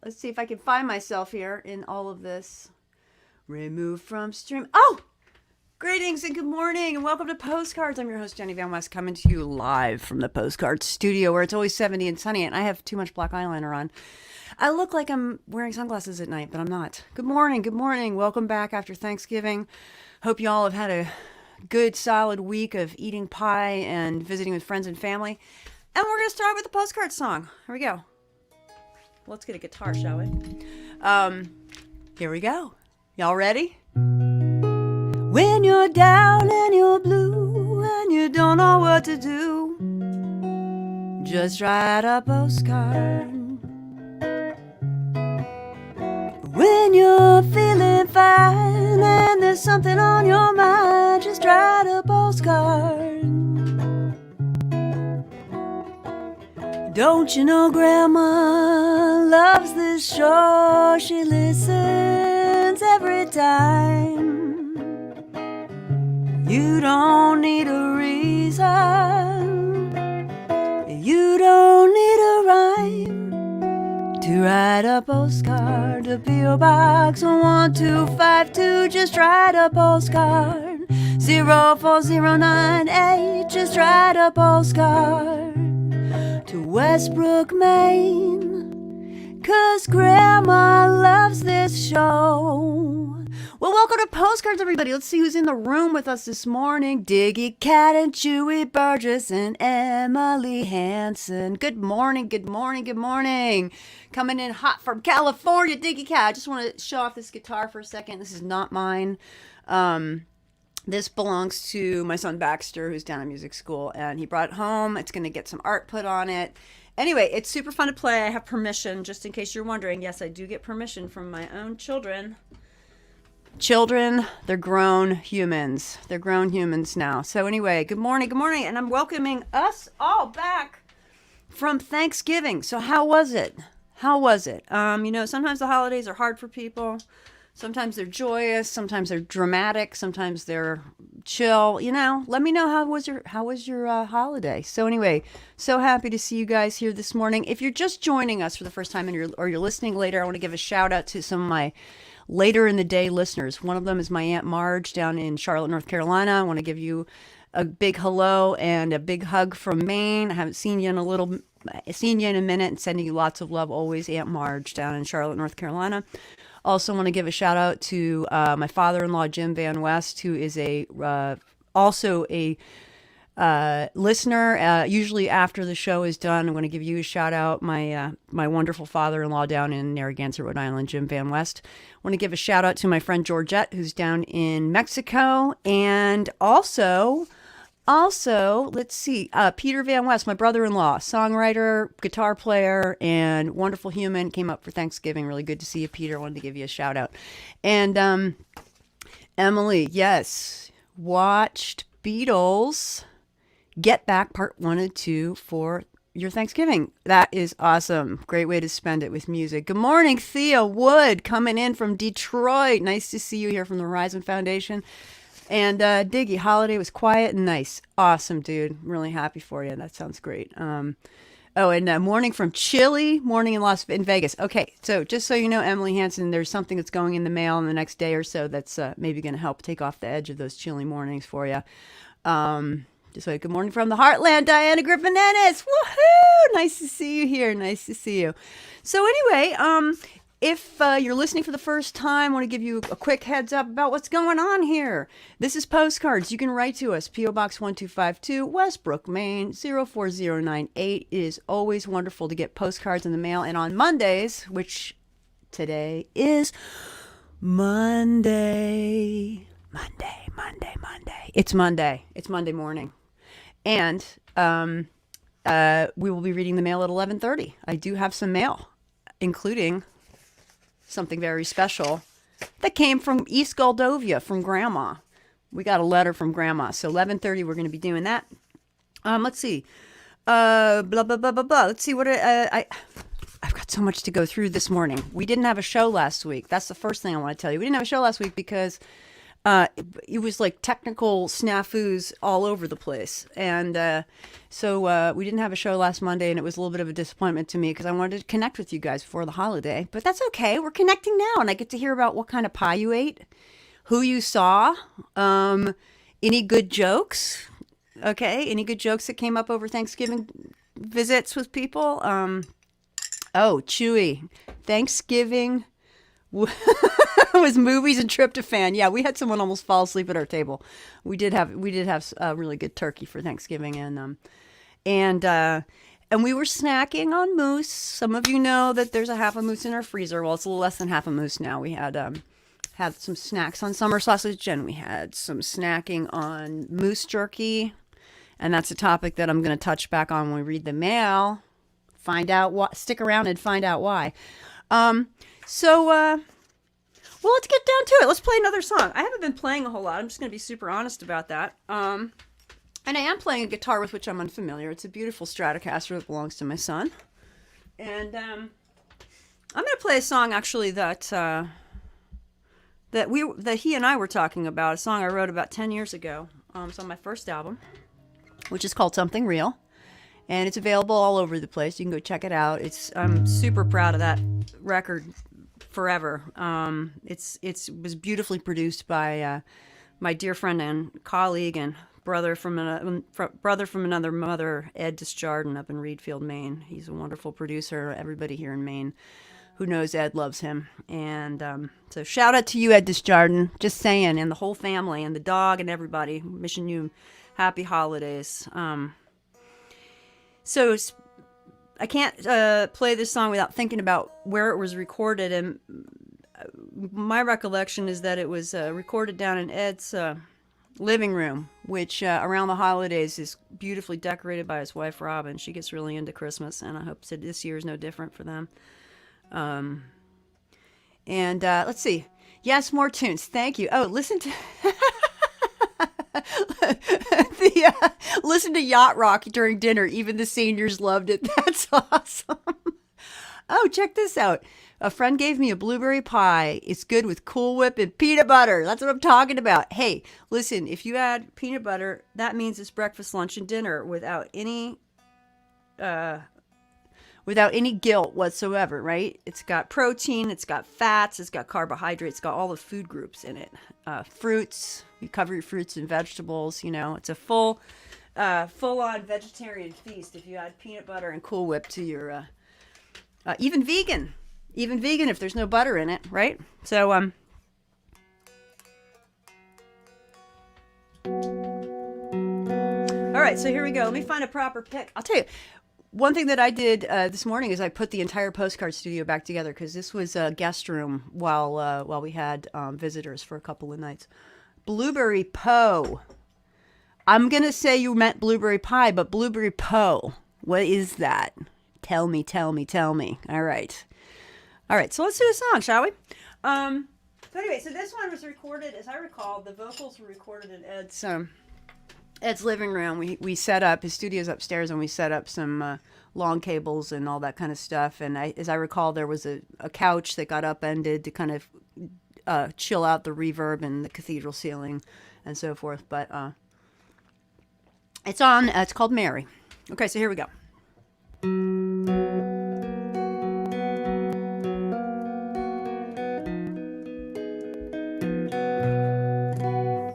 Let's see if I can find myself here in all of this. Remove from stream. Oh! Greetings and good morning and welcome to Postcards. I'm your host, Jenny Van West, coming to you live from the Postcards studio where it's always 70 and sunny and I have too much black eyeliner on. I look like I'm wearing sunglasses at night, but I'm not. Good morning, good morning. Welcome back after Thanksgiving. Hope you all have had a good, solid week of eating pie and visiting with friends and family. And we're going to start with the postcard song. Here we go. Let's get a guitar, shall we? Here we go. Y'all ready? When you're down and you're blue and you don't know what to do, just write a postcard. When you're feeling fine and there's something on your mind, just write a postcard. Don't you know Grandma loves this show? She listens every time. You don't need a reason, you don't need a rhyme to write a postcard to P.O. Box 11252. Just write a postcard. 04098. Just write a postcard to Westbrook, Maine, 'cause Grandma loves this show. Well, welcome to Postcards, everybody. Let's see who's in the room with us this morning. Diggy Cat and Chewy Burgess and Emily Hansen. Good morning, good morning, good morning. Coming in hot from California, Diggy Cat. I just want to show off this guitar for a second. This is not mine. This belongs to my son Baxter, who's down at music school, and he brought it home. It's going to get some art put on it. Anyway, it's super fun to play. I have permission, just in case you're wondering. Yes, I do get permission from my own children. Children, they're grown humans. They're grown humans now. So anyway, good morning, and I'm welcoming us all back from Thanksgiving. So how was it? How was it? Sometimes the holidays are hard for people. Sometimes they're joyous, sometimes they're dramatic, sometimes they're chill. Let me know how was your holiday. So anyway, so happy to see you guys here this morning. If you're just joining us for the first time and you're listening later, I want to give a shout out to some of my later in the day listeners. One of them is my Aunt Marge down in Charlotte, North Carolina. I want to give you a big hello and a big hug from Maine. I haven't seen you in a minute, and sending you lots of love always, Aunt Marge down in Charlotte, North Carolina. Also want to give a shout out to my father-in-law, Jim Van West, who is also a listener. Usually after the show is done, I'm going to give you a shout out. My wonderful father-in-law down in Narragansett, Rhode Island, Jim Van West. I want to give a shout out to my friend Georgette, who's down in Mexico. And also, let's see, Peter Van West, my brother-in-law, songwriter, guitar player, and wonderful human, came up for Thanksgiving. Really good to see you, Peter. I wanted to give you a shout out. And Emily, yes, watched Beatles Get Back Part 1 and 2 for your Thanksgiving. That is awesome. Great way to spend it with music. Good morning, Thea Wood, coming in from Detroit. Nice to see you here from the Horizon Foundation. And Diggy, holiday was quiet and nice. Awesome, dude. I'm really happy for you. That sounds great. Morning from Chile, morning in Vegas. Okay, so just so you know, Emily Hansen, there's something that's going in the mail in the next day or so that's maybe going to help take off the edge of those chilly mornings for you. Good morning from the Heartland, Diana Griffin Ennis. Woohoo! Nice to see you here. Nice to see you. So anyway, if you're listening for the first time, I want to give you a quick heads up about what's going on here. This is Postcards. You can write to us, P.O. Box 1252, Westbrook, Maine, 04098. It is always wonderful to get postcards in the mail. And on Mondays, which today is Monday. It's Monday. It's Monday morning. And we will be reading the mail at 11:30. I do have some mail, including something very special that came from East Goldovia from Grandma. We got a letter from Grandma. So 11:30, we're going to be doing that. Let's see. Blah, blah, blah, blah, blah. Let's see what I've got so much to go through this morning. We didn't have a show last week. That's the first thing I want to tell you. We didn't have a show last week because It was like technical snafus all over the place. And so we didn't have a show last Monday, and it was a little bit of a disappointment to me because I wanted to connect with you guys before the holiday. But that's okay. We're connecting now, and I get to hear about what kind of pie you ate, who you saw, any good jokes. Okay, any good jokes that came up over Thanksgiving visits with people? Oh, Chewy, Thanksgiving was movies and tryptophan. Yeah, we had someone almost fall asleep at our table. We did have a really good turkey for Thanksgiving, and we were snacking on moose. Some of you know that there's a half a moose in our freezer. Well, it's a little less than half a moose now. We had some snacks on summer sausage, and we had some snacking on moose jerky, and that's a topic that I'm going to touch back on when we read the mail. Find out what. Stick around and find out why. Well, let's get down to it. Let's play another song. I haven't been playing a whole lot. I'm just going to be super honest about that. And I am playing a guitar with which I'm unfamiliar. It's a beautiful Stratocaster that belongs to my son. And I'm going to play a song actually that he and I were talking about. A song I wrote about 10 years ago. It's on my first album, which is called Something Real. And it's available all over the place. You can go check it out. I'm super proud of that record forever. It was beautifully produced by my dear friend and colleague and brother from another mother, Ed Desjardins, up in Reedfield, Maine. He's a wonderful producer. Everybody here in Maine who knows Ed loves him. And so shout out to you, Ed Desjardins. Just saying, and the whole family and the dog and everybody. Wishing you happy holidays. So I can't play this song without thinking about where it was recorded, and my recollection is that it was recorded down in Ed's living room, which around the holidays is beautifully decorated by his wife Robin. She gets really into Christmas, and I hope that this year is no different for them. Let's see. Yes, more tunes. Thank you. Oh, listen to listen to Yacht Rock during dinner. Even the seniors loved it. That's awesome. Oh, check this out. A friend gave me a blueberry pie. It's good with Cool Whip and peanut butter. That's what I'm talking about. Hey, listen, if you add peanut butter, that means it's breakfast, lunch, and dinner without any guilt whatsoever, right? It's got protein, it's got fats, it's got carbohydrates, it's got all the food groups in it. Fruits, you cover your fruits and vegetables, it's a full-on vegetarian feast if you add peanut butter and Cool Whip to your, even vegan if there's no butter in it, right? So, all right, so here we go. Let me find a proper pick. I'll tell you, one thing that I did this morning is I put the entire Postcard studio back together because this was a guest room while we had visitors for a couple of nights. Blueberry Poe. I'm going to say you meant blueberry pie, but blueberry Poe. What is that? Tell me. All right, so let's do a song, shall we? So anyway, so this one was recorded, as I recall, the vocals were recorded in Ed's living room. We set up, his studio's upstairs, and we set up some long cables and all that kind of stuff. And as I recall, there was a couch that got upended to kind of chill out the reverb and the cathedral ceiling and so forth. But it's called Mary. Okay, so here we go.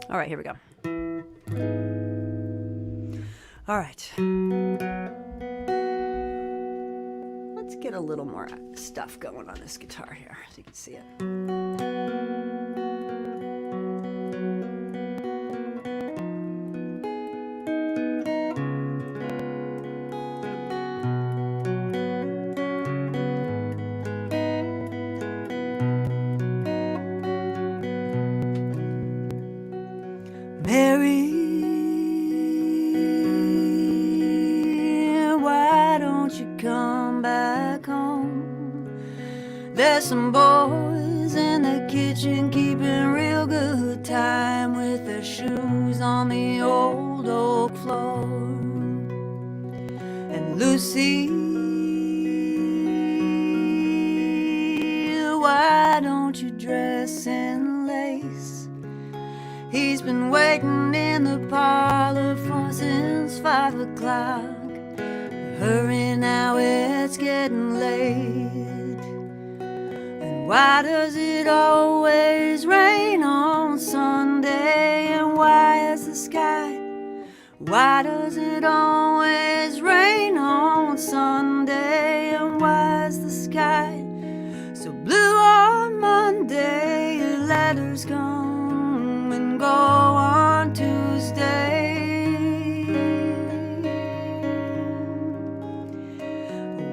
All right, here we go. All right. Let's get a little more stuff going on this guitar here so you can see it. Mary, why don't you come back home? There's some boys in the kitchen keeping real good time with their shoes on the old oak floor. And Lucy, why don't you dress in lace? He's been waiting in the parlor for since 5 o'clock. Hurry now, it's getting late. And why does it always rain on Sunday? And why is the sky? Why does it always rain on Sunday? And why is the sky so blue on Monday? Your letters come and go on Tuesday.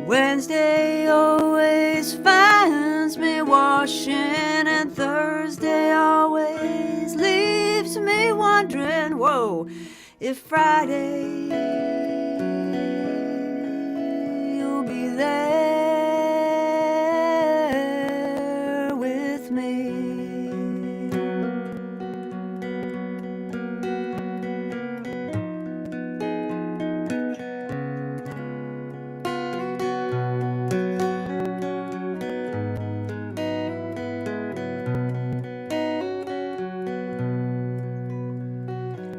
Wednesday always finds me washing, and Thursday always leaves me wondering, whoa, if Friday you'll be there with me.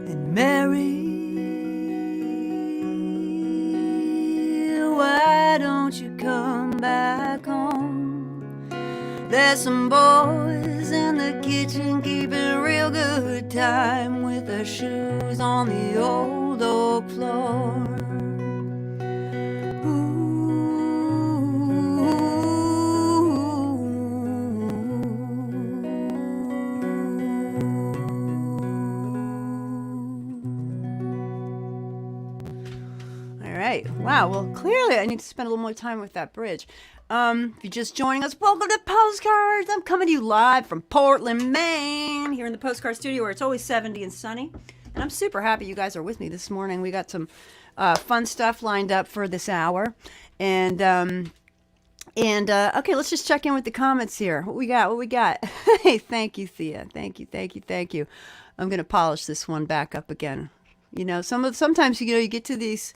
And Mary, why don't you come back home? There's some boys in the kitchen keeping real good time with their shoes on the old oak floor. Wow, well, clearly I need to spend a little more time with that bridge. If you're just joining us, welcome to Postcards. I'm coming to you live from Portland, Maine, here in the Postcard studio where it's always 70 and sunny. And I'm super happy you guys are with me this morning. We got some fun stuff lined up for this hour. And okay, let's just check in with the comments here. What we got? Hey, thank you, Thea. Thank you. I'm going to polish this one back up again. You know, sometimes, you know, you get to these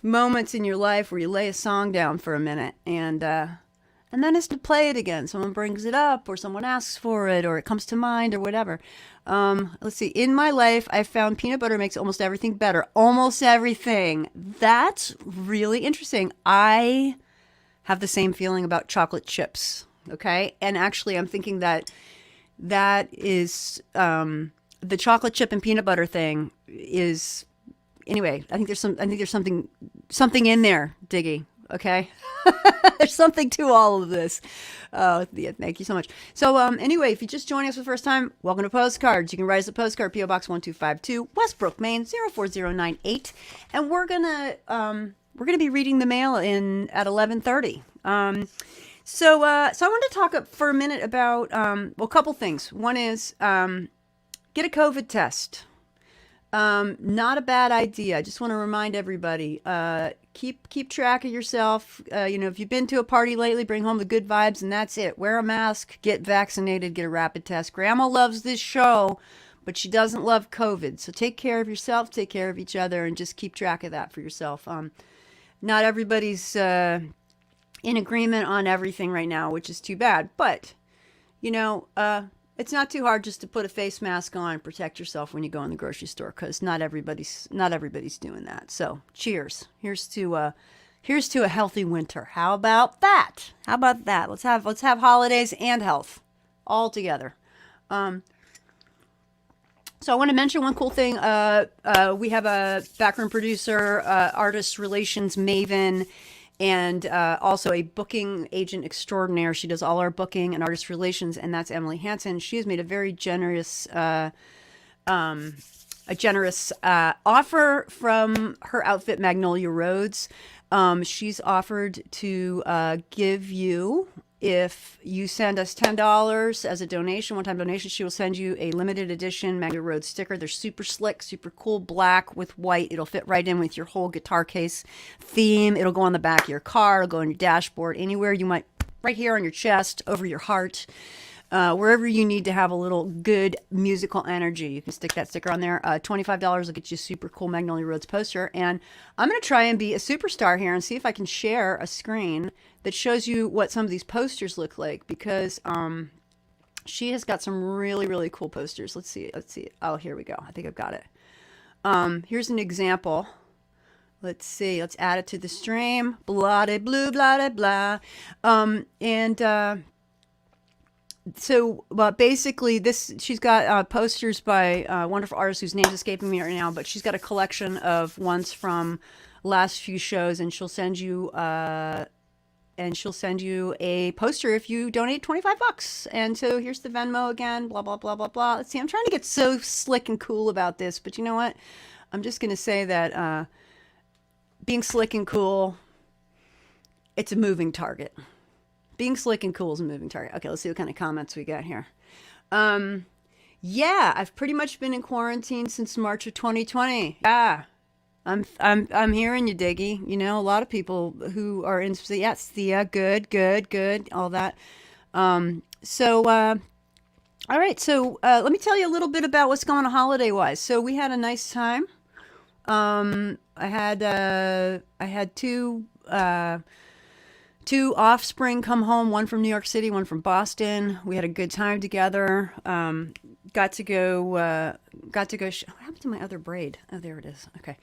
moments in your life where you lay a song down for a minute and then it's to play it again. Someone brings it up or someone asks for it or it comes to mind or whatever. Let's see. In my life, I found peanut butter makes almost everything better. Almost everything. That's really interesting. I have the same feeling about chocolate chips. Okay. And actually I'm thinking that is, the chocolate chip and peanut butter thing is, anyway, I think there's something in there, Diggy. Okay, there's something to all of this. Oh, yeah, thank you so much. So, anyway, if you're just joining us for the first time, welcome to Postcards. You can write us a postcard, PO Box 1252, Westbrook, Maine 04098, and we're gonna be reading the mail at 11:30. So I wanted to talk for a minute about a couple things. One is get a COVID test. Not a bad idea. I just want to remind everybody, keep track of yourself. You know, if you've been to a party lately, bring home the good vibes and that's it. Wear a mask, get vaccinated, get a rapid test. Grandma loves this show, but she doesn't love COVID. So take care of yourself, take care of each other, and just keep track of that for yourself. Not everybody's, in agreement on everything right now, which is too bad, but you know, it's not too hard just to put a face mask on and protect yourself when you go in the grocery store, because not everybody's doing that. So cheers. Here's to a healthy winter. How about that? Let's have holidays and health all together. So I want to mention one cool thing. We have a backroom producer, artist relations maven, and also a booking agent extraordinaire. She does all our booking and artist relations, and that's Emily Hansen. She has made a very generous offer from her outfit, Magnolia Roads. She's offered to give you, if you send us $10 as a donation, one-time donation, she will send you a limited edition Magnolia Road sticker. They're super slick, super cool, black with white. It'll fit right in with your whole guitar case theme. It'll go on the back of your car. It'll go on your dashboard, anywhere you might, right here on your chest, over your heart. Wherever you need to have a little good musical energy, you can stick that sticker on there. $25 will get you a super cool Magnolia Roads poster. And I'm going to try and be a superstar here and see if I can share a screen that shows you what some of these posters look like, because She has got some really, really cool posters. Let's see. Oh, here we go. I think I've got it. Here's an example. Let's see. Let's add it to the stream. Blah de blue, blah de blah. So basically she's got posters by a wonderful artist whose name's escaping me right now, but she's got a collection of ones from last few shows, and she'll send you a poster if you donate $25. And so here's the Venmo again, blah, blah, blah, blah, blah. Let's see, I'm trying to get so slick and cool about this, but you know what? I'm just going to say that being slick and cool, it's a moving target. Being slick and cool is a moving target. Okay, let's see what kind of comments we got here. Yeah, I've pretty much been in quarantine since March of 2020. Yeah. I'm hearing you, Diggy. You know, a lot of people who are in, yes, Thea, good, all that. All right, so let me tell you a little bit about what's going on holiday-wise. So we had a nice time. I had two offspring come home, one from New York City, one from Boston. We had a good time together. Got to go, what happened to my other braid? Oh, there it is. Okay.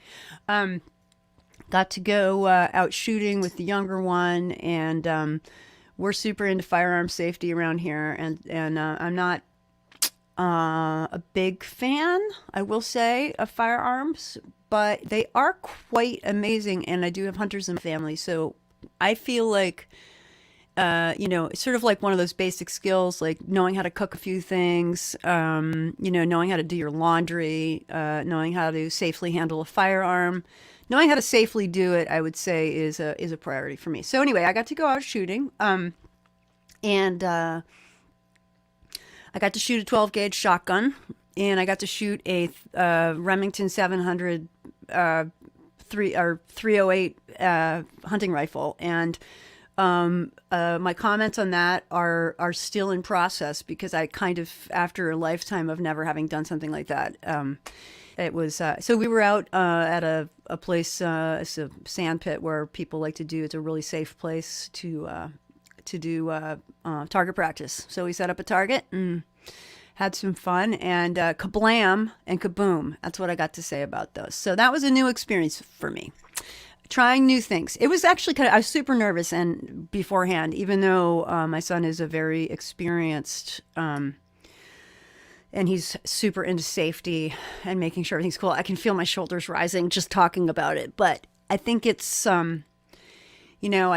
Got to go out shooting with the younger one, and we're super into firearm safety around here, and I'm not a big fan, I will say, of firearms, but they are quite amazing, and I do have hunters in my family, so I feel like it's sort of like one of those basic skills, like knowing how to cook a few things, knowing how to do your laundry, knowing how to safely handle a firearm, knowing how to safely do it, I would say is a priority for me. So anyway, I got to go out shooting, and I got to shoot a 12 gauge shotgun, and I got to shoot a Remington 700 308 hunting rifle, and my comments on that are still in process, because I kind of, after a lifetime of never having done something like that, it was so we were out at a place, it's a sand pit where people like to do, it's a really safe place to do target practice. So we set up a target and had some fun, and kablam and kaboom. That's what I got to say about those. So that was a new experience for me. Trying new things. It was actually I was super nervous and beforehand, even though my son is a very experienced, and he's super into safety and making sure everything's cool. I can feel my shoulders rising just talking about it. But I think it's, I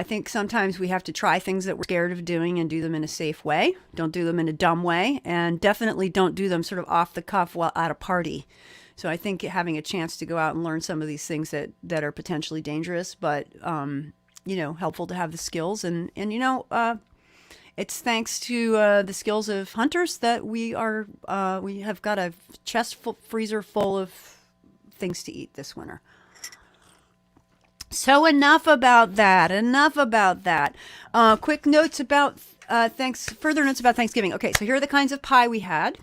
think sometimes we have to try things that we're scared of doing and do them in a safe way. Don't do them in a dumb way, and definitely don't do them sort of off the cuff while at a party. So I think having a chance to go out and learn some of these things that are potentially dangerous, but, helpful to have the skills. And it's thanks to the skills of hunters that we have got a freezer full of things to eat this winter. So enough about that. Quick notes about further notes about Thanksgiving. Okay, so here are the kinds of pie we had.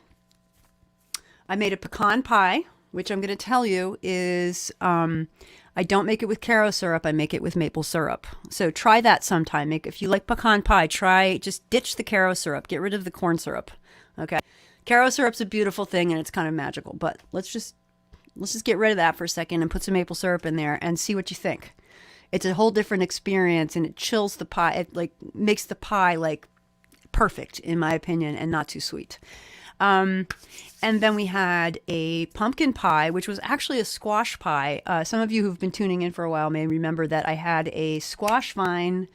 I made a pecan pie, which I'm going to tell you is, I don't make it with Caro syrup. I make it with maple syrup. So try that sometime. If you like pecan pie, just ditch the Caro syrup. Get rid of the corn syrup. Okay. Caro syrup's a beautiful thing, and it's kind of magical, but let's just get rid of that for a second and put some maple syrup in there and see what you think. It's a whole different experience, and it chills the pie. It makes the pie perfect, in my opinion, and not too sweet. And then we had a pumpkin pie, which was actually a squash pie. Some of you who've been tuning in for a while may remember that I had a squash vine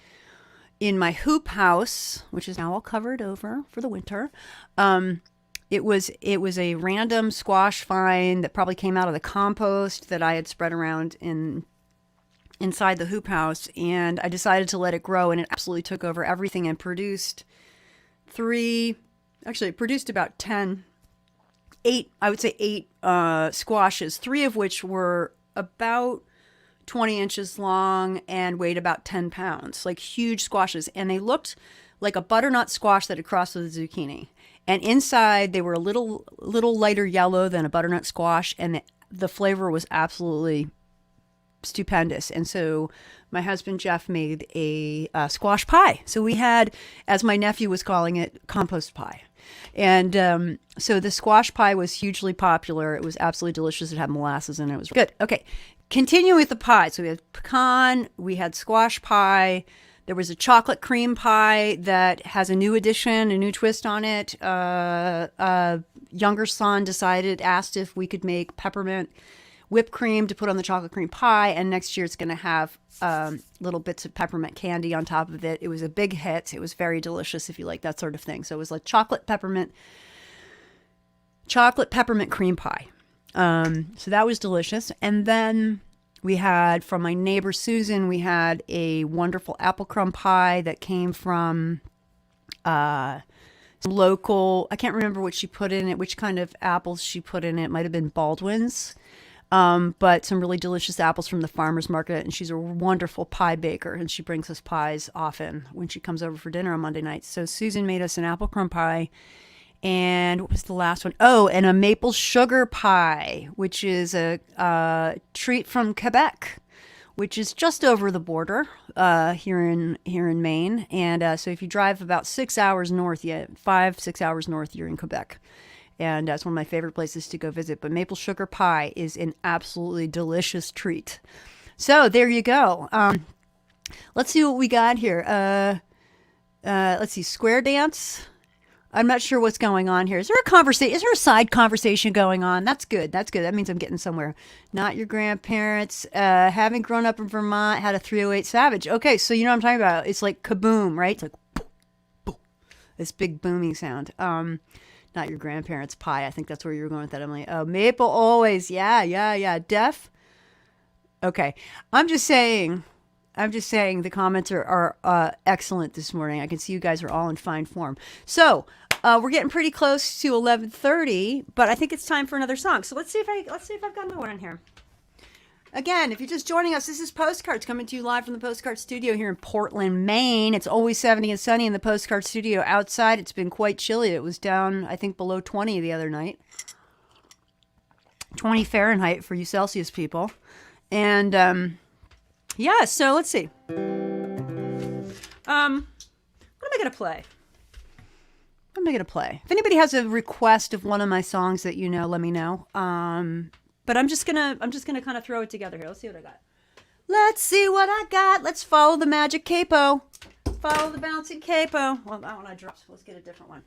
in my hoop house, which is now all covered over for the winter. It was a random squash vine that probably came out of the compost that I had spread around inside the hoop house, and I decided to let it grow, and it absolutely took over everything and produced about 8 squashes, 3 of which were about 20 inches long and weighed about 10 pounds, like huge squashes. And they looked like a butternut squash that had crossed with a zucchini. And inside they were a little lighter yellow than a butternut squash. And the flavor was absolutely stupendous. And so my husband, Jeff, made a squash pie. So we had, as my nephew was calling it, compost pie. And so the squash pie was hugely popular. It was absolutely delicious. It had molasses in it. It was good. Okay, continuing with the pie. So we had pecan, we had squash pie. There was a chocolate cream pie that has a new addition, a new twist on it. Younger son asked if we could make peppermint whipped cream to put on the chocolate cream pie, and next year it's going to have little bits of peppermint candy on top of it. It was a big hit. It was very delicious if you like that sort of thing. So it was like chocolate peppermint cream pie. So that was delicious. And then we had, from my neighbor Susan, we had a wonderful apple crumb pie that came from local, I can't remember what she put in it, which kind of apples she put in it. It might have been Baldwin's. But some really delicious apples from the farmer's market. And she's a wonderful pie baker, and she brings us pies often when she comes over for dinner on Monday nights. So Susan made us an apple crumb pie. And what was the last one? Oh, and a maple sugar pie, which is a treat from Quebec, which is just over the border here in Maine. And so if you drive about 6 hours north, 5-6 hours north, you're in Quebec. And it's one of my favorite places to go visit. But maple sugar pie is an absolutely delicious treat. So there you go. Let's see what we got here. Let's see, square dance. I'm not sure what's going on here. Is there a conversation? Is there a side conversation going on? That's good. That's good. That means I'm getting somewhere. Not your grandparents. Having grown up in Vermont, had a 308 Savage. Okay, so you know what I'm talking about. It's like kaboom, right? It's like boom, boom. This big booming sound. Not your grandparents' pie. I think that's where you were going with that, Emily. Oh, maple always. Yeah. Deaf. Okay. I'm just saying the comments are excellent this morning. I can see you guys are all in fine form. So we're getting pretty close to 11:30, but I think it's time for another song. So let's see if I've got another one in here. Again, if you're just joining us, this is Postcards coming to you live from the Postcard Studio here in Portland, Maine. It's always 70 and sunny in the Postcard Studio. Outside, it's been quite chilly. It was down, I think, below 20 the other night. 20 Fahrenheit for you Celsius people. And, yeah, so let's see. What am I going to play? What am I going to play? If anybody has a request of one of my songs that you know, let me know. But I'm just gonna kind of throw it together here. Let's see what I got. Let's see what I got. Let's follow the magic capo. Follow the bouncing capo. Well, that one I dropped. Let's get a different one.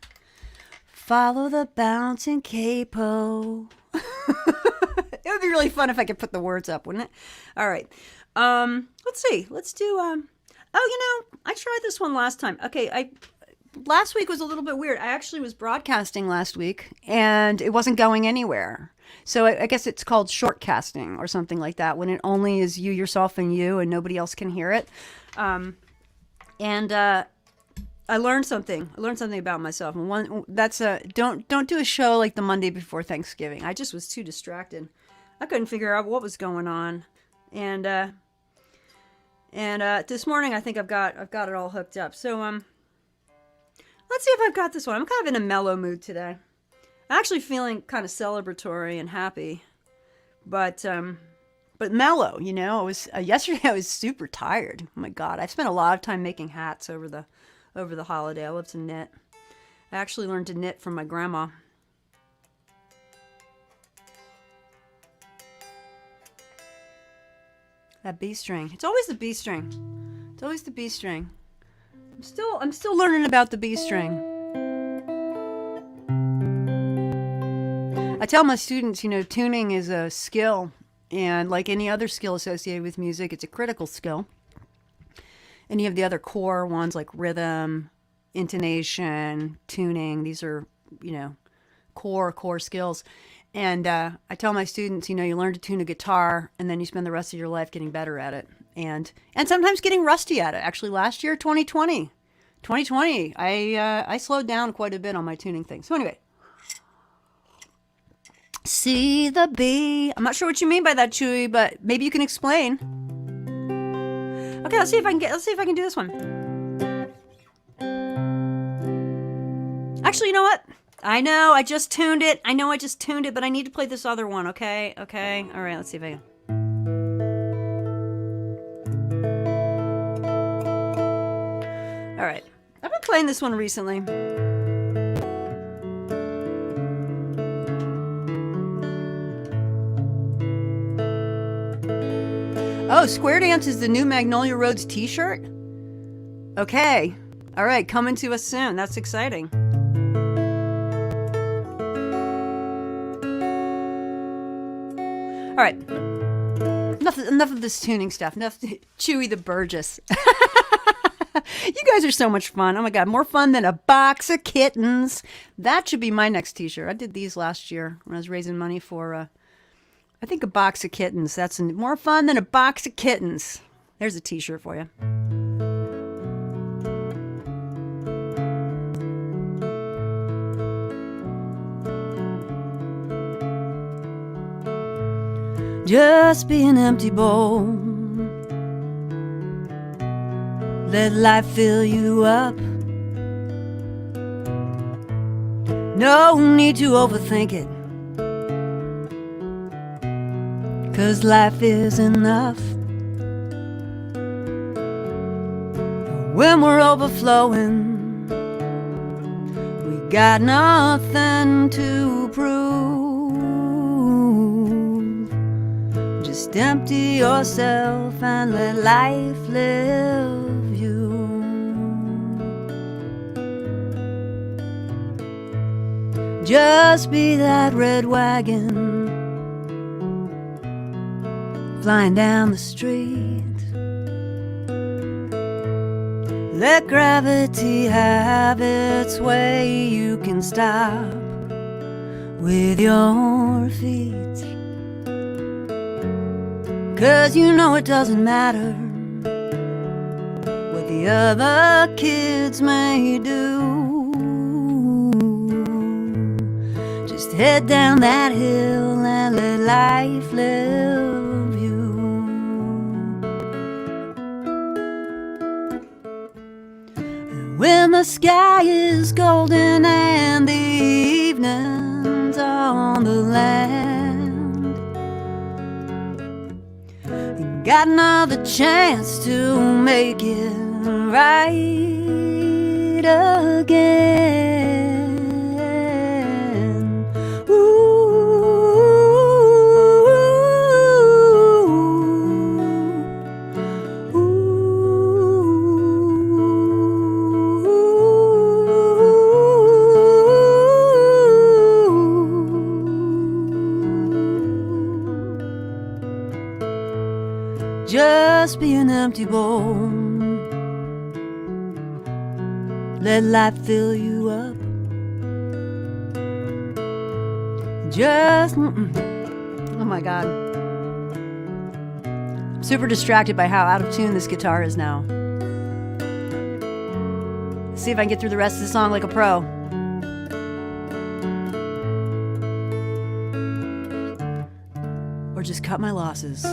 Follow the bouncing capo. It would be really fun if I could put the words up, wouldn't it? All right. Let's see. Let's do. I tried this one last time. Okay, last week was a little bit weird. I actually was broadcasting last week, and it wasn't going anywhere. So I guess it's called shortcasting or something like that, when it only is you, yourself, and you, and nobody else can hear it. I learned something. I learned something about myself. And one that's don't do a show like the Monday before Thanksgiving. I just was too distracted. I couldn't figure out what was going on. And this morning I think I've got it all hooked up. So let's see if I've got this one. I'm kind of in a mellow mood today. I'm actually feeling kind of celebratory and happy, but mellow. You know, it was yesterday. I was super tired. Oh my God, I spent a lot of time making hats over the holiday. I love to knit. I actually learned to knit from my grandma. That B string. It's always the B string. It's always the B string. I'm still learning about the B string. I tell my students, you know, tuning is a skill, and like any other skill associated with music, it's a critical skill. And you have the other core ones like rhythm, intonation, tuning. These are, you know, core skills. And I tell my students, you know, you learn to tune a guitar, and then you spend the rest of your life getting better at it, and sometimes getting rusty at it. Actually, last year, 2020, I slowed down quite a bit on my tuning thing. So anyway. See the B. I'm not sure what you mean by that, Chewy, but maybe you can explain. Okay, let's see if I can do this one. Actually, you know what? I know I just tuned it, but I need to play this other one, okay? Okay. All right, let's see if I can. All right. I've been playing this one recently. Oh, Square Dance is the new Magnolia Roads t-shirt? Okay. All right, coming to us soon. That's exciting. All right. Enough of this tuning stuff. Enough Chewy the Burgess. You guys are so much fun. Oh my God, more fun than a box of kittens. That should be my next t-shirt. I did these last year when I was raising money for, I think, a box of kittens. That's more fun than a box of kittens. There's a t-shirt for you. Just be an empty bowl. Let life fill you up. No need to overthink it, 'cause life is enough. When we're overflowing, we got nothing to prove. Just empty yourself and let life live you. Just be that red wagon flying down the street. Let gravity have its way. You can stop with your feet. 'Cause you know it doesn't matter what the other kids may do. Just head down that hill and let life live you. And when the sky is golden and the evening's on the land, got another chance to make it right again. Just be an empty bowl. Let life fill you up. Just, oh my God. I'm super distracted by how out of tune this guitar is now. Let's see if I can get through the rest of the song like a pro. Or just cut my losses.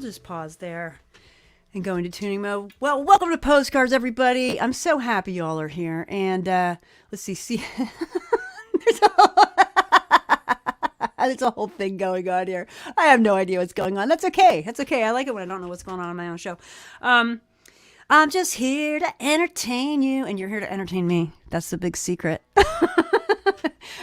Just pause there and go into tuning mode. Well, welcome to Postcards, everybody. I'm so happy y'all are here. And let's see. There's a whole thing going on here. I have no idea what's going on. That's okay. That's okay. I like it when I don't know what's going on my own show. I'm just here to entertain you, and you're here to entertain me. That's the big secret.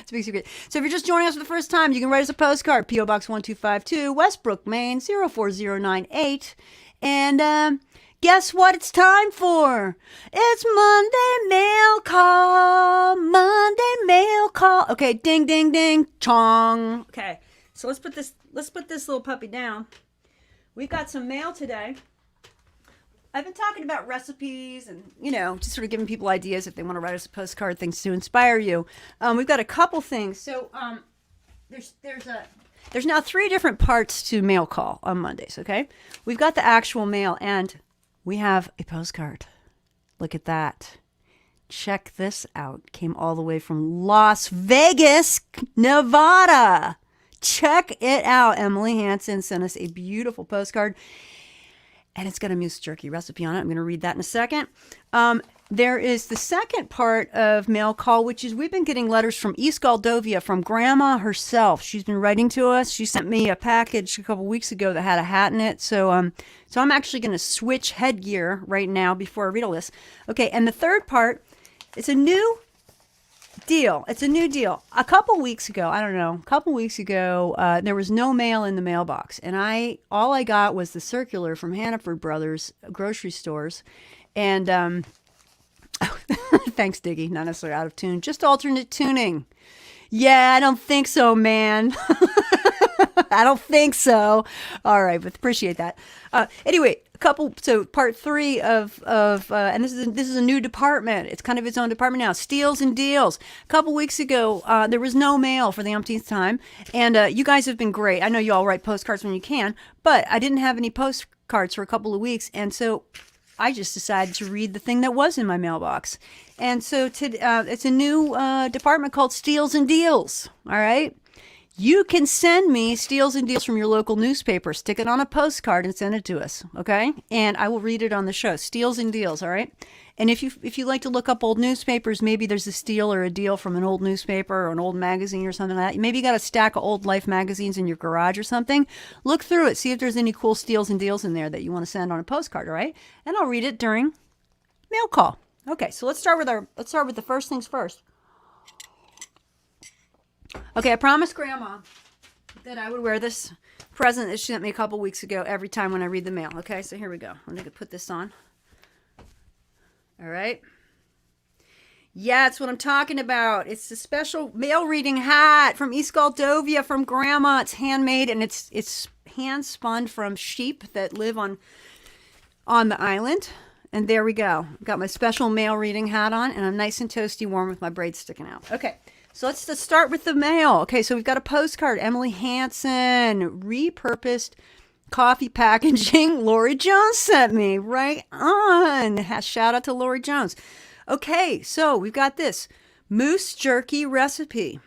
It's a big secret. So if you're just joining us for the first time, you can write us a postcard, P.O. Box 1252, Westbrook, Maine, 04098. And guess what it's time for? It's Monday Mail Call. Monday Mail Call. Okay, ding, ding, ding, chong. Okay, so let's put this little puppy down. We've got some mail today. I've been talking about recipes and, just sort of giving people ideas if they want to write us a postcard, things to inspire you. We've got a couple things. So there's now 3 different parts to mail call on Mondays, okay? We've got the actual mail and we have a postcard. Look at that. Check this out. Came all the way from Las Vegas, Nevada. Check it out. Emily Hansen sent us a beautiful postcard. And it's got a moose jerky recipe on it. I'm going to read that in a second. there is the second part of mail call, which is we've been getting letters from East Goldovia, from Grandma herself. She's been writing to us. She sent me a package a couple weeks ago that had a hat in it. So I'm actually going to switch headgear right now before I read all this. Okay, and the third part, it's a new deal. It's a new deal. A couple weeks ago, there was no mail in the mailbox, and all I got was the circular from Hannaford Brothers grocery stores, and thanks, Diggy. Not necessarily out of tune, just alternate tuning. Yeah, I don't think so, man. I don't think so. All right, but appreciate that. Anyway, so part 3 of and this is a new department. It's kind of its own department now. Steals and deals. A couple weeks ago, there was no mail for the umpteenth time, and you guys have been great. I know you all write postcards when you can, but I didn't have any postcards for a couple of weeks, and so I just decided to read the thing that was in my mailbox. And so it's a new department called Steals and Deals. All right. You can send me steals and deals from your local newspaper. Stick it on a postcard and send it to us, okay? And I will read it on the show. Steals and deals, all right? And if you like to look up old newspapers, maybe there's a steal or a deal from an old newspaper or an old magazine or something like that. Maybe you got a stack of old Life magazines in your garage or something. Look through it. See if there's any cool steals and deals in there that you want to send on a postcard, all right? And I'll read it during mail call. Okay, so let's start with the first things first. Okay, I promised Grandma that I would wear this present that she sent me a couple weeks ago every time when I read the mail. Okay, so here we go. I'm going to put this on. All right. Yeah, it's what I'm talking about. It's a special mail reading hat from East Goldovia from Grandma. It's handmade, and it's hand spun from sheep that live on the island. And there we go. Got my special mail reading hat on, and I'm nice and toasty warm with my braids sticking out. Okay. So let's start with the mail. Okay, so we've got a postcard. Emily Hansen, repurposed coffee packaging. Lori Jones sent me. Right on. Shout out to Lori Jones. Okay, so we've got this moose jerky recipe.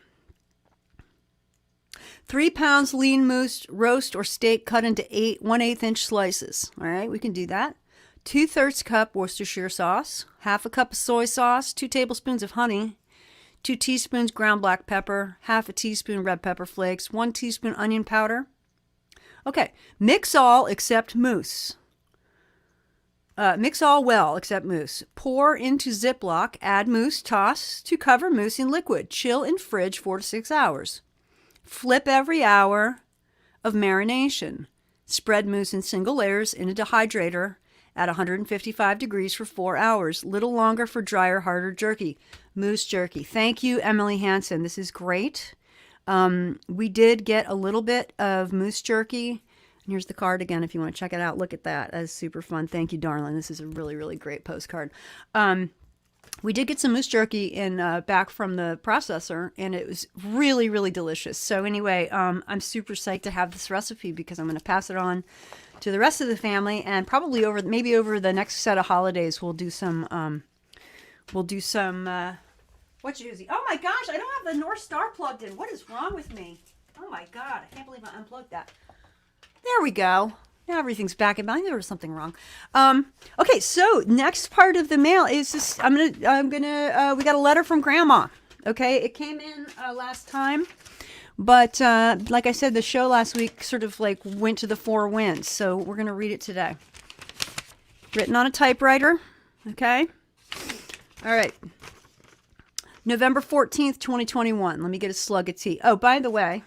3 pounds lean moose roast or steak cut into 1/8 inch slices. All right, we can do that. 2/3 cup Worcestershire sauce. 1/2 cup of soy sauce. 2 tablespoons of honey. 2 teaspoons ground black pepper, 1/2 teaspoon red pepper flakes, 1 teaspoon onion powder. Okay, mix all except mousse. Mix all well except mousse. Pour into Ziploc, add mousse, toss to cover mousse in liquid. Chill in fridge 4 to 6 hours. Flip every hour of marination. Spread mousse in single layers in a dehydrator at 155 degrees for 4 hours. Little longer for drier, harder jerky. Moose jerky. Thank you, Emily Hansen. This is great. We did get a little bit of moose jerky. Here's the card again if you want to check it out. Look at that. That's super fun. Thank you, darling. This is a really, really great postcard. We did get some moose jerky back from the processor, and it was really, really delicious. So anyway, I'm super psyched to have this recipe because I'm going to pass it on to the rest of the family, and probably over the next set of holidays we'll do some what's Juicy? Oh my gosh, I don't have the North Star plugged in. What is wrong with me? Oh my god, I can't believe I unplugged that. There we go. Now everything's back in mind. There was something wrong. Okay, so next part of the mail is this. We got a letter from Grandma. Okay, it came in last time. But like I said, the show last week sort of like went to the 4 winds. So we're going to read it today. Written on a typewriter. Okay. All right. November 14th, 2021. Let me get a slug of tea. Oh, by the way,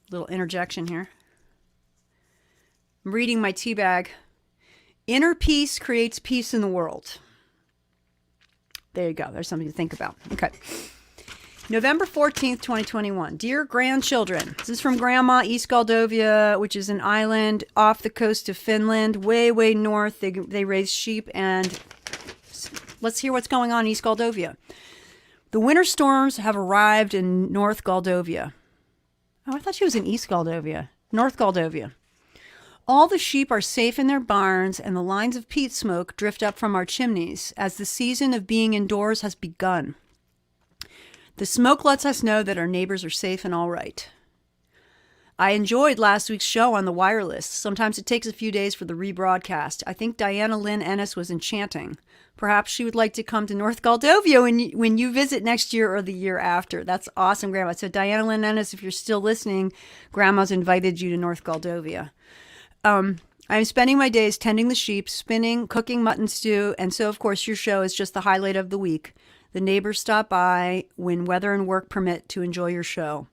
little interjection here. I'm reading my tea bag. Inner peace creates peace in the world. There you go. There's something to think about. Okay. November 14th, 2021. Dear grandchildren, this is from Grandma, East Goldovia, which is an island off the coast of Finland, way, way north. They raise sheep, and let's hear what's going on in East Goldovia. The winter storms have arrived in North Goldovia. Oh, I thought she was in East Goldovia. North Goldovia. All the sheep are safe in their barns, and the lines of peat smoke drift up from our chimneys as the season of being indoors has begun. The smoke lets us know that our neighbors are safe and all right. I enjoyed last week's show on the wireless. Sometimes it takes a few days for the rebroadcast. I think Diana Lynn Ennis was enchanting. Perhaps she would like to come to North Moldova when you visit next year or the year after. That's awesome, Grandma. So Diana Lynn Ennis, if you're still listening, Grandma's invited you to North Moldova. I'm spending my days tending the sheep, spinning, cooking mutton stew, and so, of course, your show is just the highlight of the week. The neighbors stop by when weather and work permit to enjoy your show.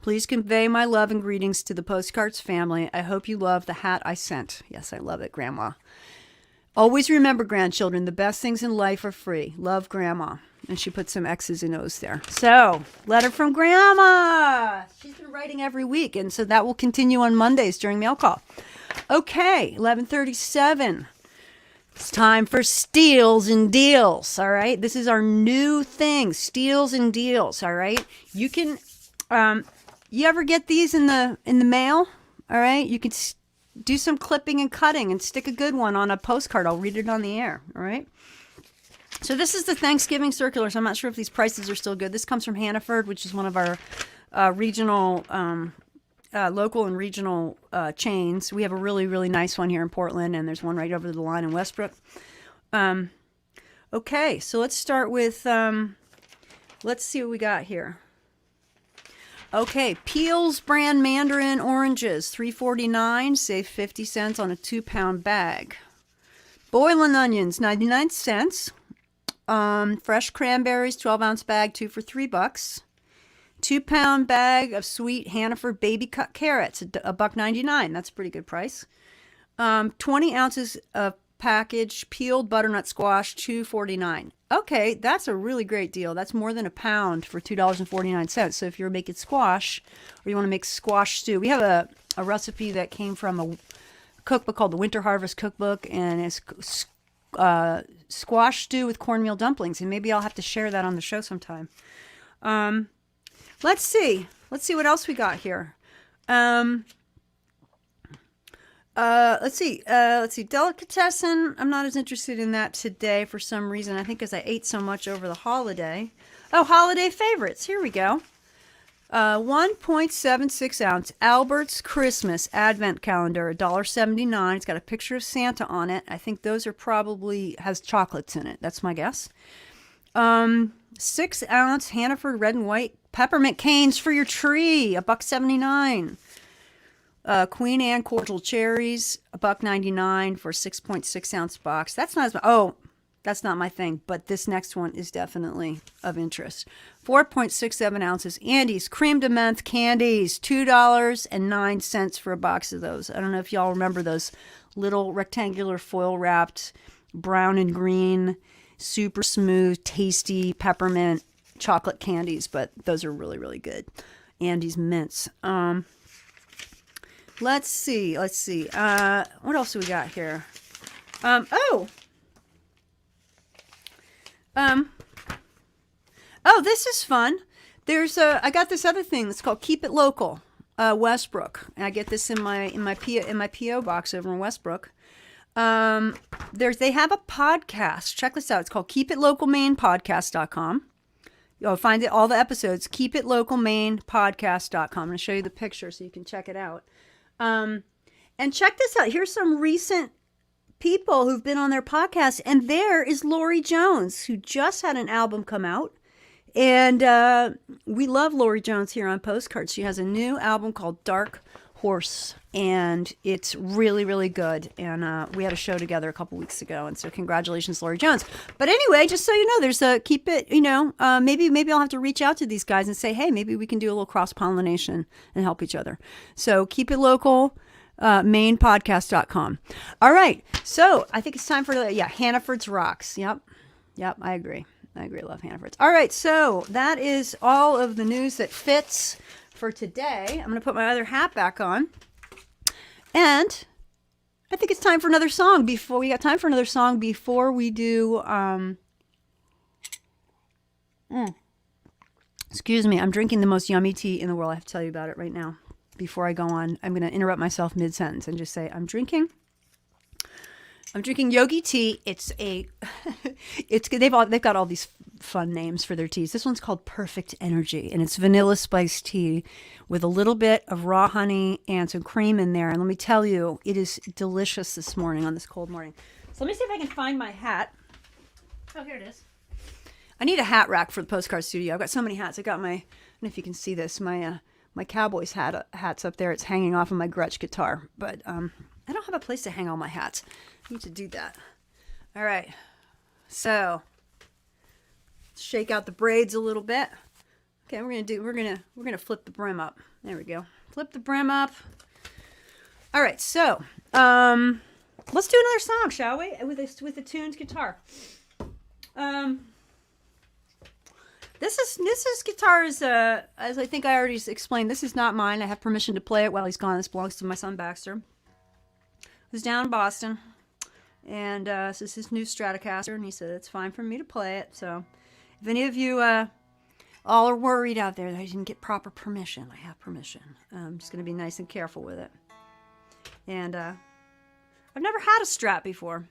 Please convey my love and greetings to the Postcards family. I hope you love the hat I sent. Yes, I love it, Grandma. Always remember, grandchildren, the best things in life are free. Love, Grandma. And she put some X's and O's there. So, letter from Grandma. She's been writing every week, and so that will continue on Mondays during mail call. Okay, 11:37. It's time for steals and deals, all right? This is our new thing, steals and deals, all right? You can, you ever get these in the mail, all right? You can do some clipping and cutting and stick a good one on a postcard. I'll read it on the air, all right? So this is the Thanksgiving circular, so I'm not sure if these prices are still good. This comes from Hannaford, which is one of our regional, local and regional chains. We have a really, really nice one here in Portland, and there's one right over the line in Westbrook. Okay, so let's start with, let's see what we got here. Okay, Peel's brand mandarin oranges, $3.49, save 50 cents on a 2-pound bag. Boiling onions, 99 cents. Fresh cranberries, 12-ounce bag, 2 for $3. 2-pound bag of sweet Hannaford baby cut carrots, $1.99. That's a pretty good price. 20 ounces of packaged peeled butternut squash, $2.49. Okay, that's a really great deal. That's more than a pound for $2.49. So if you're making squash or you want to make squash stew, we have a recipe that came from a cookbook called the Winter Harvest Cookbook, and it's squash stew with cornmeal dumplings, and maybe I'll have to share that on the show sometime. Let's see what else we got here. Let's see. Delicatessen. I'm not as interested in that today for some reason. I think because I ate so much over the holiday. Oh, holiday favorites. Here we go. 1.76 ounce Albert's Christmas Advent Calendar, $1.79. It's got a picture of Santa on it. I think those are probably has chocolates in it. That's my guess. 6 ounce Hannaford red and white peppermint canes for your tree, $1.79. Queen Anne cordial cherries, $1.99 for a 6.6 ounce box. That's not as that's not my thing, but this next one is definitely of interest. 4.67 ounces Andes cream de menthe candies, $2.09 for a box of those. I don't know if y'all remember those little rectangular foil wrapped brown and green, super smooth, tasty peppermint chocolate candies, but those are really, really good. Andes mints. Let's see. What else do we got here? This is fun. I got this other thing that's called Keep It Local, Westbrook. And I get this in my PO box over in Westbrook. They have a podcast. Check this out. It's called KeepItLocalMainePodcast.com. You'll find all the episodes, KeepItLocalMainePodcast.com. I'm going to show you the picture so you can check it out. And check this out. Here's some recent people who've been on their podcast, and there is Lori Jones, who just had an album come out. And we love Lori Jones here on Postcards. She has a new album called Dark Horse, and it's really, really good. And we had a show together a couple weeks ago, and so congratulations, Lori Jones. But anyway, just so you know, there's keep it, maybe I'll have to reach out to these guys and say, hey, maybe we can do a little cross-pollination and help each other. So keep it local, mainpodcast.com. All right, so I think it's time for, Hannaford's Rocks. Yep, I agree. I love Hannaford's. All right, so that is all of the news that fits for today. I'm going to put my other hat back on. And I think it's time for another song before we do, excuse me, I'm drinking the most yummy tea in the world. I have to tell you about it right now. Before I go on, I'm going to interrupt myself mid-sentence and just say, I'm drinking I'm drinking yogi tea. It's a, they've got all these fun names for their teas. This one's called Perfect Energy, and it's vanilla spiced tea with a little bit of raw honey and some cream in there. And let me tell you, it is delicious this morning on this cold morning. So let me see if I can find my hat. Oh, here it is. I need a hat rack for the Postcard studio. I've got so many hats. I got my, I don't know if you can see this, my Cowboys hat's up there. It's hanging off of my Gretsch guitar, but I don't have a place to hang all my hats. I need to do that. All right, so shake out the braids a little bit. Okay, we're gonna flip the brim up. There we go. Flip the brim up. All right, so let's do another song, shall we? With a tuned guitar. This guitar is as I think I already explained. This is not mine. I have permission to play it while he's gone. This belongs to my son Baxter, who's down in Boston, and this is his new Stratocaster, and he said it's fine for me to play it. So, if any of you all are worried out there that I didn't get proper permission, I have permission. I'm just going to be nice and careful with it. And I've never had a Strat before.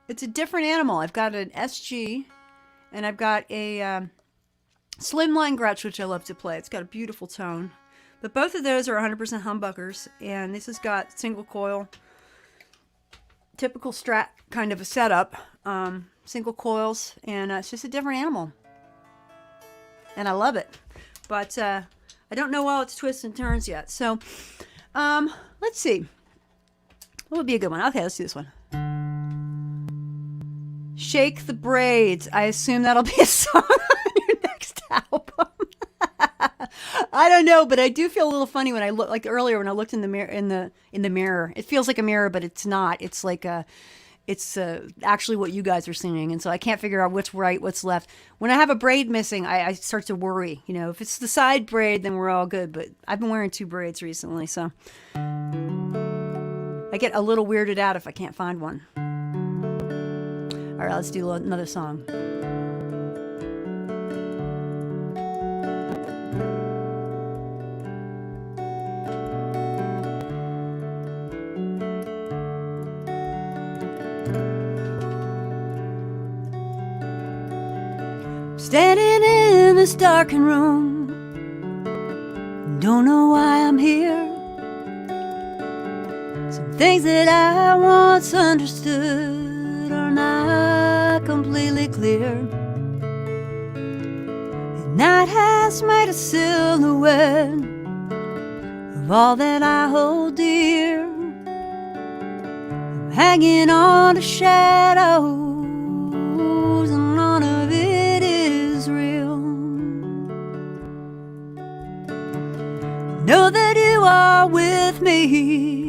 It's a different animal. I've got an SG, and I've got a Slimline Gretsch, which I love to play. It's got a beautiful tone. But both of those are 100% humbuckers, and this has got single coil, typical Strat kind of a setup, single coils, and it's just a different animal. And I love it. But I don't know all its twists and turns yet. So let's see. What would be a good one? Okay, let's do this one. Shake the Braids. I assume that'll be a song on your next album. I don't know, but I do feel a little funny when I look, like earlier when I looked in the mirror. In the mirror, it feels like a mirror, but it's not. It's like it's actually what you guys are singing, and so I can't figure out what's right, what's left. When I have a braid missing, I start to worry. You know, if it's the side braid, then we're all good. But I've been wearing 2 braids recently, so I get a little weirded out if I can't find one. All right, let's do another song. Standing in this darkened room, don't know why I'm here. Some things that I once understood are not completely clear. And night has made a silhouette of all that I hold dear. I'm hanging on to shadows, and none of it is real. Know that you are with me.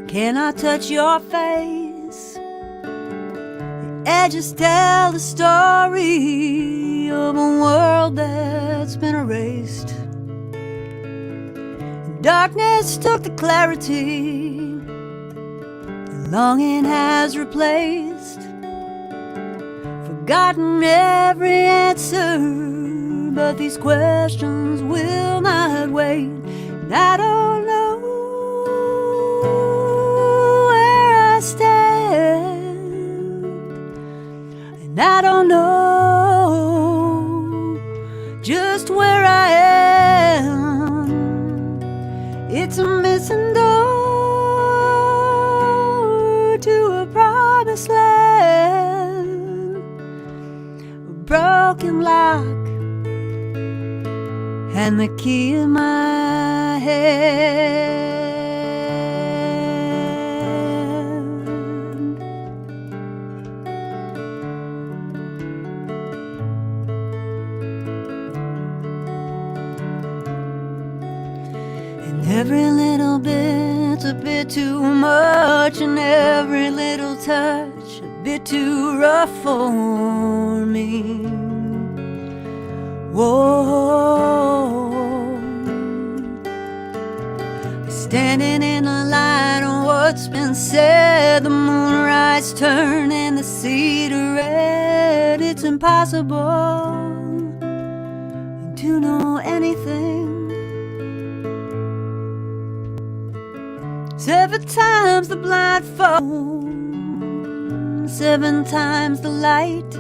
Can I touch your face? The edges tell the story of a world that's been erased. Darkness took the clarity the longing has replaced. Forgotten every answer, but these questions will not wait. And I don't know where I stand, and I don't know just where I am. It's a missing door to a promised land, a broken lock and the key in my hand. And every little bit's a bit too much, and every little touch a bit too rough for me. Whoa, standing in the light of what's been said, the moonrise turning the sea to red. It's impossible to know anything. It's 7 times the blindfold, 7 times the light.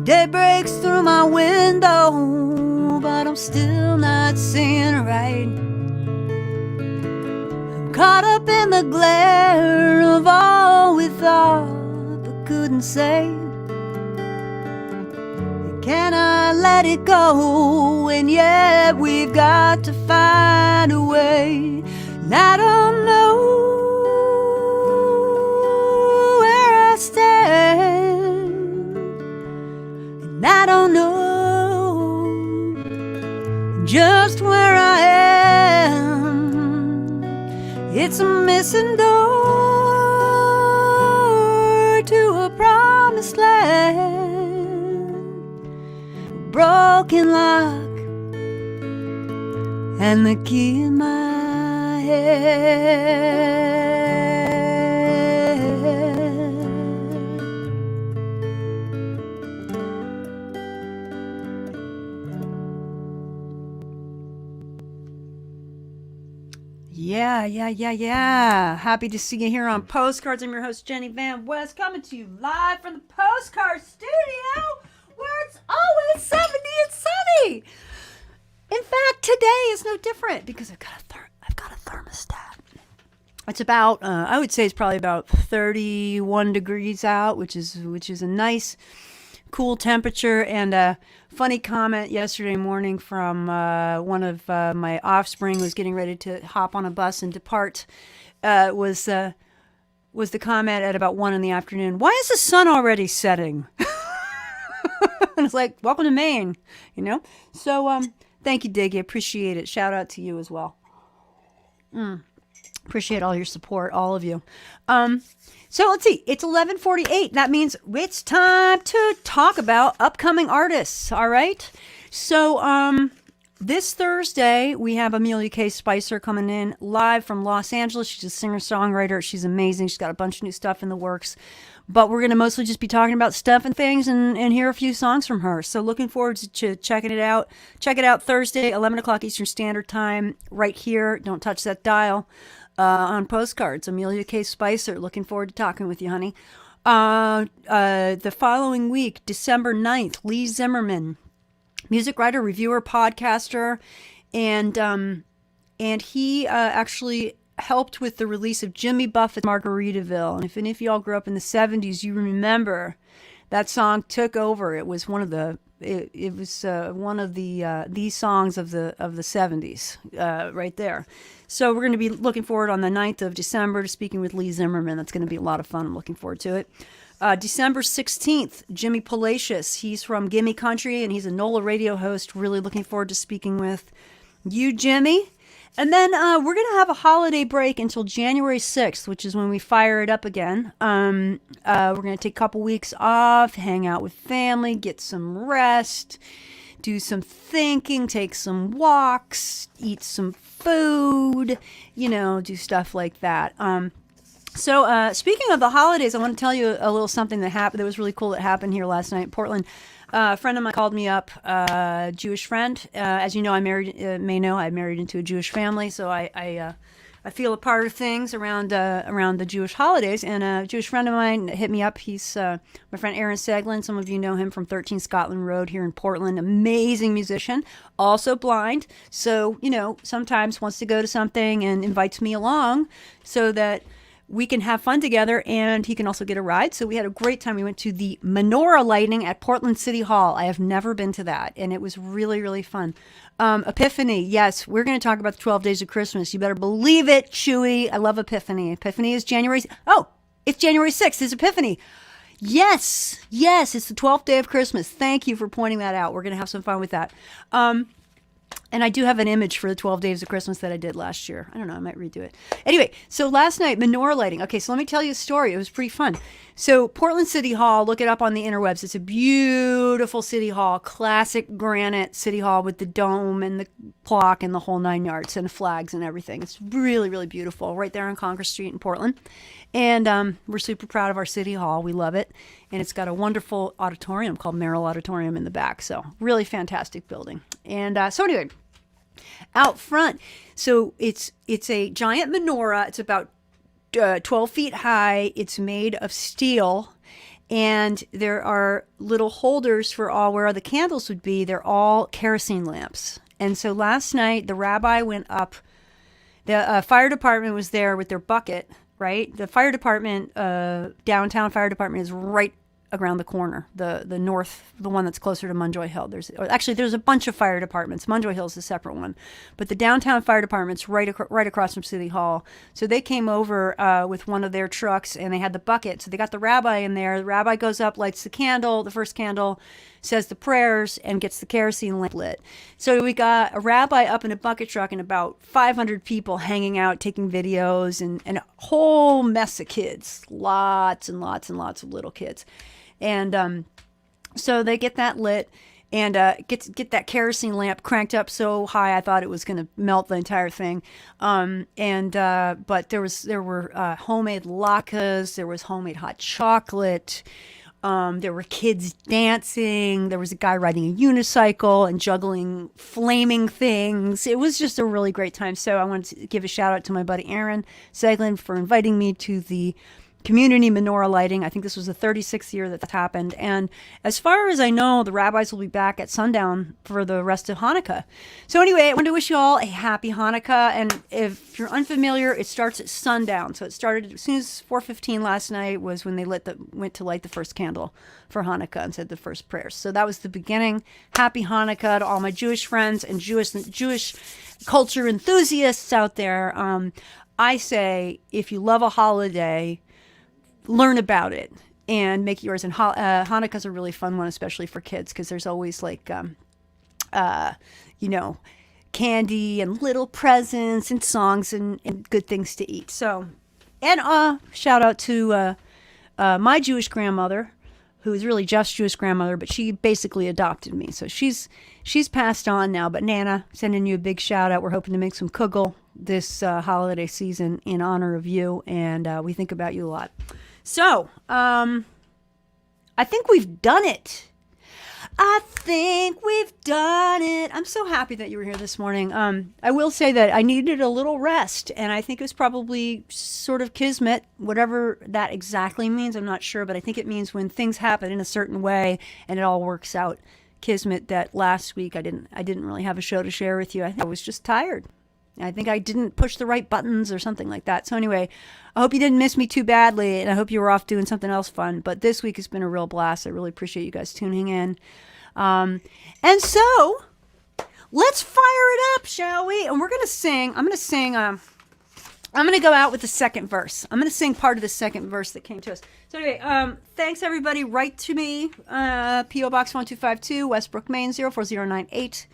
Day breaks through my window, but I'm still not seeing right. I'm caught up in the glare of all we thought but couldn't say. Can I let it go? And yet we've got to find a way. And I don't know where I stand, and I don't know just where I am. It's a missing door to a promised land, broken lock and the key in my head. Yeah. Happy to see you here on Postcards. I'm your host, Jenny Van West, coming to you live from the Postcard Studio, where it's always 70 and sunny. In fact, today is no different because I've got a thermostat. It's about, I would say it's probably about 31 degrees out, which is a nice, cool temperature. And a funny comment yesterday morning from one of my offspring who was getting ready to hop on a bus and depart. Was the comment at about 1 p.m. Why is the sun already setting? And it's like, welcome to Maine, you know? So, thank you, Diggy. Appreciate it. Shout out to you as well. Appreciate all your support, all of you. So let's see. It's 11:48. That means it's time to talk about upcoming artists. All right. So this Thursday we have AMILIA K SPICER coming in live from Los Angeles. She's a singer-songwriter. She's amazing. She's got a bunch of new stuff in the works. But we're going to mostly just be talking about stuff and things and hear a few songs from her. So looking forward to checking it out. Check it out Thursday, 11 o'clock Eastern Standard Time, right here. Don't touch that dial. On Postcards, AMILIA K SPICER. Looking forward to talking with you, honey. The following week, December 9th, LEE ZIMMERMAN, music writer, reviewer, podcaster, and he actually helped with the release of Jimmy Buffett's Margaritaville. And if any of y'all grew up in the 70s, you remember that song took over. It was one of the songs of the 70s, right there. So we're going to be looking forward on the 9th of December to speaking with LEE ZIMMERMAN. That's going to be a lot of fun. I'm looking forward to it. December 16th, Jimmy PALACIOUS. He's from Gimme Country, and he's a NOLA radio host. Really looking forward to speaking with you, Jimmy. And then we're going to have a holiday break until January 6th, which is when we fire it up again. We're going to take a couple weeks off, hang out with family, get some rest, do some thinking, take some walks, eat some food, do stuff like that. So speaking of the holidays, I want to tell you a little something that happened that was really cool that happened here last night in Portland. A friend of mine called me up, Jewish friend. As you know, I married into a Jewish family, so I feel a part of things around the Jewish holidays. And a Jewish friend of mine hit me up. He's my friend Aaron Seglin. Some of you know him from 13 Scotland Road here in Portland. Amazing musician, also blind. So sometimes wants to go to something and invites me along so that we can have fun together, and he can also get a ride. So we had a great time. We went to the menorah lighting at Portland City Hall. I have never been to that, and it was really, really fun. Epiphany, yes, we're going to talk about the 12 days of Christmas. You better believe it, Chewy. I love Epiphany. Epiphany is January. Oh, it's January 6th. It's Epiphany. Yes, it's the 12th day of Christmas. Thank you for pointing that out. We're going to have some fun with that. And I do have an image for the 12 Days of Christmas that I did last year. I don't know, I might redo it. Anyway, so last night, menorah lighting. Okay, so let me tell you a story. It was pretty fun. So Portland City Hall, look it up on the interwebs. It's a beautiful city hall, classic granite city hall with the dome and the clock and the whole 9 yards and flags and everything. It's really, really beautiful right there on Congress Street in Portland. And we're super proud of our city hall. We love it. And it's got a wonderful auditorium called Merrill Auditorium in the back. So really fantastic building. And so anyway, out front. So it's a giant menorah. It's about 12 feet high. It's made of steel. And there are little holders for all where the candles would be. They're all kerosene lamps. And so last night, the rabbi went up. The fire department was there with their bucket, right? The fire department, downtown fire department, is right around the corner, the north, the one that's closer to Munjoy Hill. There's a bunch of fire departments. Munjoy Hill is a separate one, but the downtown fire department's right across from City Hall. So they came over with one of their trucks, and they had the bucket. So they got the rabbi in there. The rabbi goes up, lights the candle, the first candle, says the prayers, and gets the kerosene lamp lit. So we got a rabbi up in a bucket truck and about 500 people hanging out, taking videos, and a whole mess of kids, lots and lots and lots of little kids. And so they get that lit and get that kerosene lamp cranked up so high I thought it was going to melt the entire thing. But there were homemade latkes, there was homemade hot chocolate. There were kids dancing. There was a guy riding a unicycle and juggling flaming things. It was just a really great time. So I wanted to give a shout out to my buddy Aaron Seglin for inviting me to the community menorah lighting. I think this was the 36th year that happened. And as far as I know, the rabbis will be back at sundown for the rest of Hanukkah. So anyway, I want to wish you all a happy Hanukkah. And if you're unfamiliar, it starts at sundown. So it started as soon as 4:15 last night was when they went to light the first candle for Hanukkah and said the first prayers. So that was the beginning. Happy Hanukkah to all my Jewish friends and Jewish culture enthusiasts out there. I say, if you love a holiday, learn about it and make it yours. And Hanukkah's a really fun one, especially for kids, because there's always like, candy and little presents and songs and good things to eat. So, and shout out to my Jewish grandmother, who is really Jeff's Jewish grandmother, but she basically adopted me. So she's passed on now. But Nana, sending you a big shout out. We're hoping to make some kugel this holiday season in honor of you, and we think about you a lot. So, I think we've done it. I'm so happy that you were here this morning. I will say that I needed a little rest, and I think it was probably sort of kismet, whatever that exactly means. I'm not sure, but I think it means when things happen in a certain way and it all works out. Kismet that last week I didn't really have a show to share with you. I think I was just tired. I think I didn't push the right buttons or something like that. So anyway, I hope you didn't miss me too badly, and I hope you were off doing something else fun. But this week has been a real blast. I really appreciate you guys tuning in. And so let's fire it up, shall we? And we're going to sing. I'm going to go out with the second verse. I'm going to sing part of the second verse that came to us. So anyway, thanks everybody. Write to me, P.O. Box 1252, Westbrook, Maine, 04098.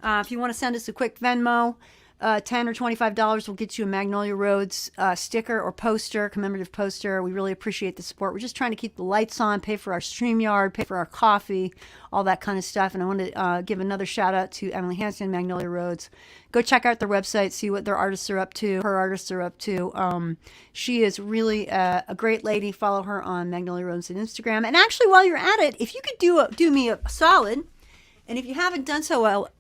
If you want to send us a quick Venmo, $10 or $25 will get you a Magnolia Roads sticker or poster, commemorative poster. We really appreciate the support. We're just trying to keep the lights on, pay for our StreamYard, pay for our coffee, all that kind of stuff. And I want to give another shout out to Emily Hansen, Magnolia Roads. Go check out their website, see what their artists are up to, her artists are up to. She is really a great lady. Follow her on Magnolia Roads on Instagram. And actually, while you're at it, if you could do me a solid, and if you haven't done so well,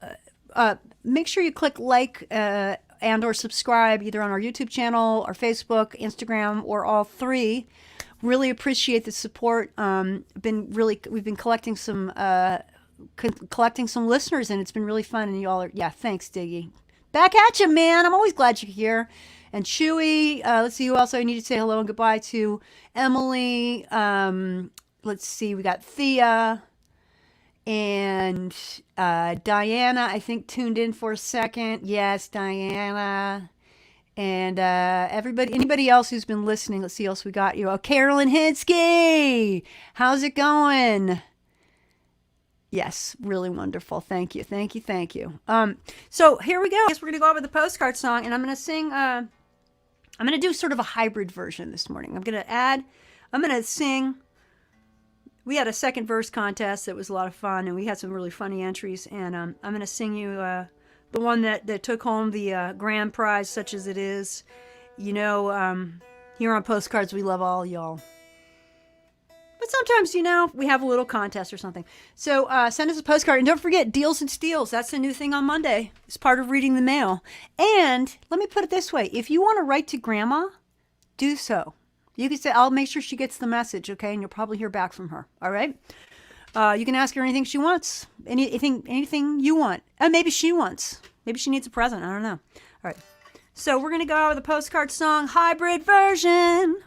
make sure you click like and or subscribe either on our YouTube channel, our Facebook, Instagram, or all three. Really appreciate the support. We've been collecting some listeners, and it's been really fun. And you all are, thanks, Diggy. Back at you, man. I'm always glad you're here. And Chewy, let's see who else I need to say hello and goodbye to. Emily, let's see, we got Thea. And Diana, I think, tuned in for a second. Yes, Diana. And anybody else who's been listening. Let's see what else we got you. Oh, Carolyn Hinsky. How's it going? Yes, really wonderful. Thank you. So here we go. I guess we're going to go out with the postcard song. And I'm going to sing. I'm going to do sort of a hybrid version this morning. I'm going to sing. We had a second verse contest that was a lot of fun, and we had some really funny entries. And I'm going to sing you the one that took home the grand prize, such as it is. You know, here on Postcards, we love all y'all. But sometimes, you know, we have a little contest or something. So send us a postcard. And don't forget, Deals and Steals. That's the new thing on Monday. It's part of reading the mail. And let me put it this way. If you want to write to Grandma, do so. You can say, I'll make sure she gets the message, okay? And you'll probably hear back from her, all right? You can ask her anything she wants. Anything you want. And maybe she wants. Maybe she needs a present. I don't know. All right. So we're going to go out with a postcard song hybrid version.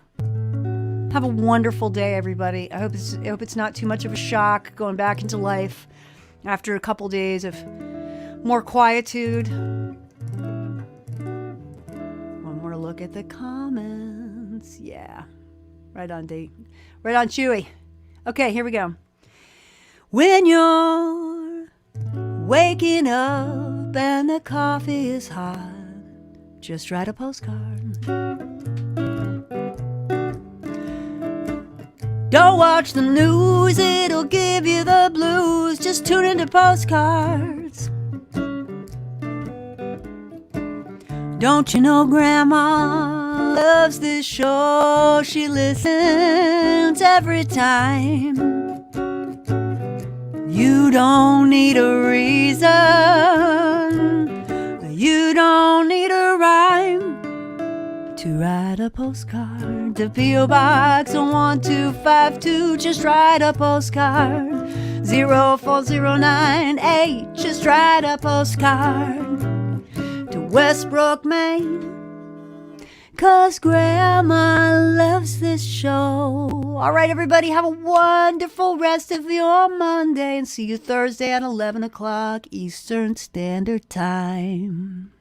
Have a wonderful day, everybody. I hope it's not too much of a shock going back into life after a couple days of more quietude. One more look at the comments. Yeah. Right on, date. Right on, Chewy. Okay, here we go. When you're waking up and the coffee is hot, just write a postcard. Don't watch the news, it'll give you the blues. Just tune into Postcards. Don't you know Grandma loves this show? She listens every time. You don't need a reason. You don't need a rhyme to write a postcard to P.O. Box 1252. Just write a postcard 04098. Just write a postcard to Westbrook, Maine, 'cause Grandma loves this show. All right, everybody, have a wonderful rest of your Monday and see you Thursday at 11 o'clock Eastern Standard Time.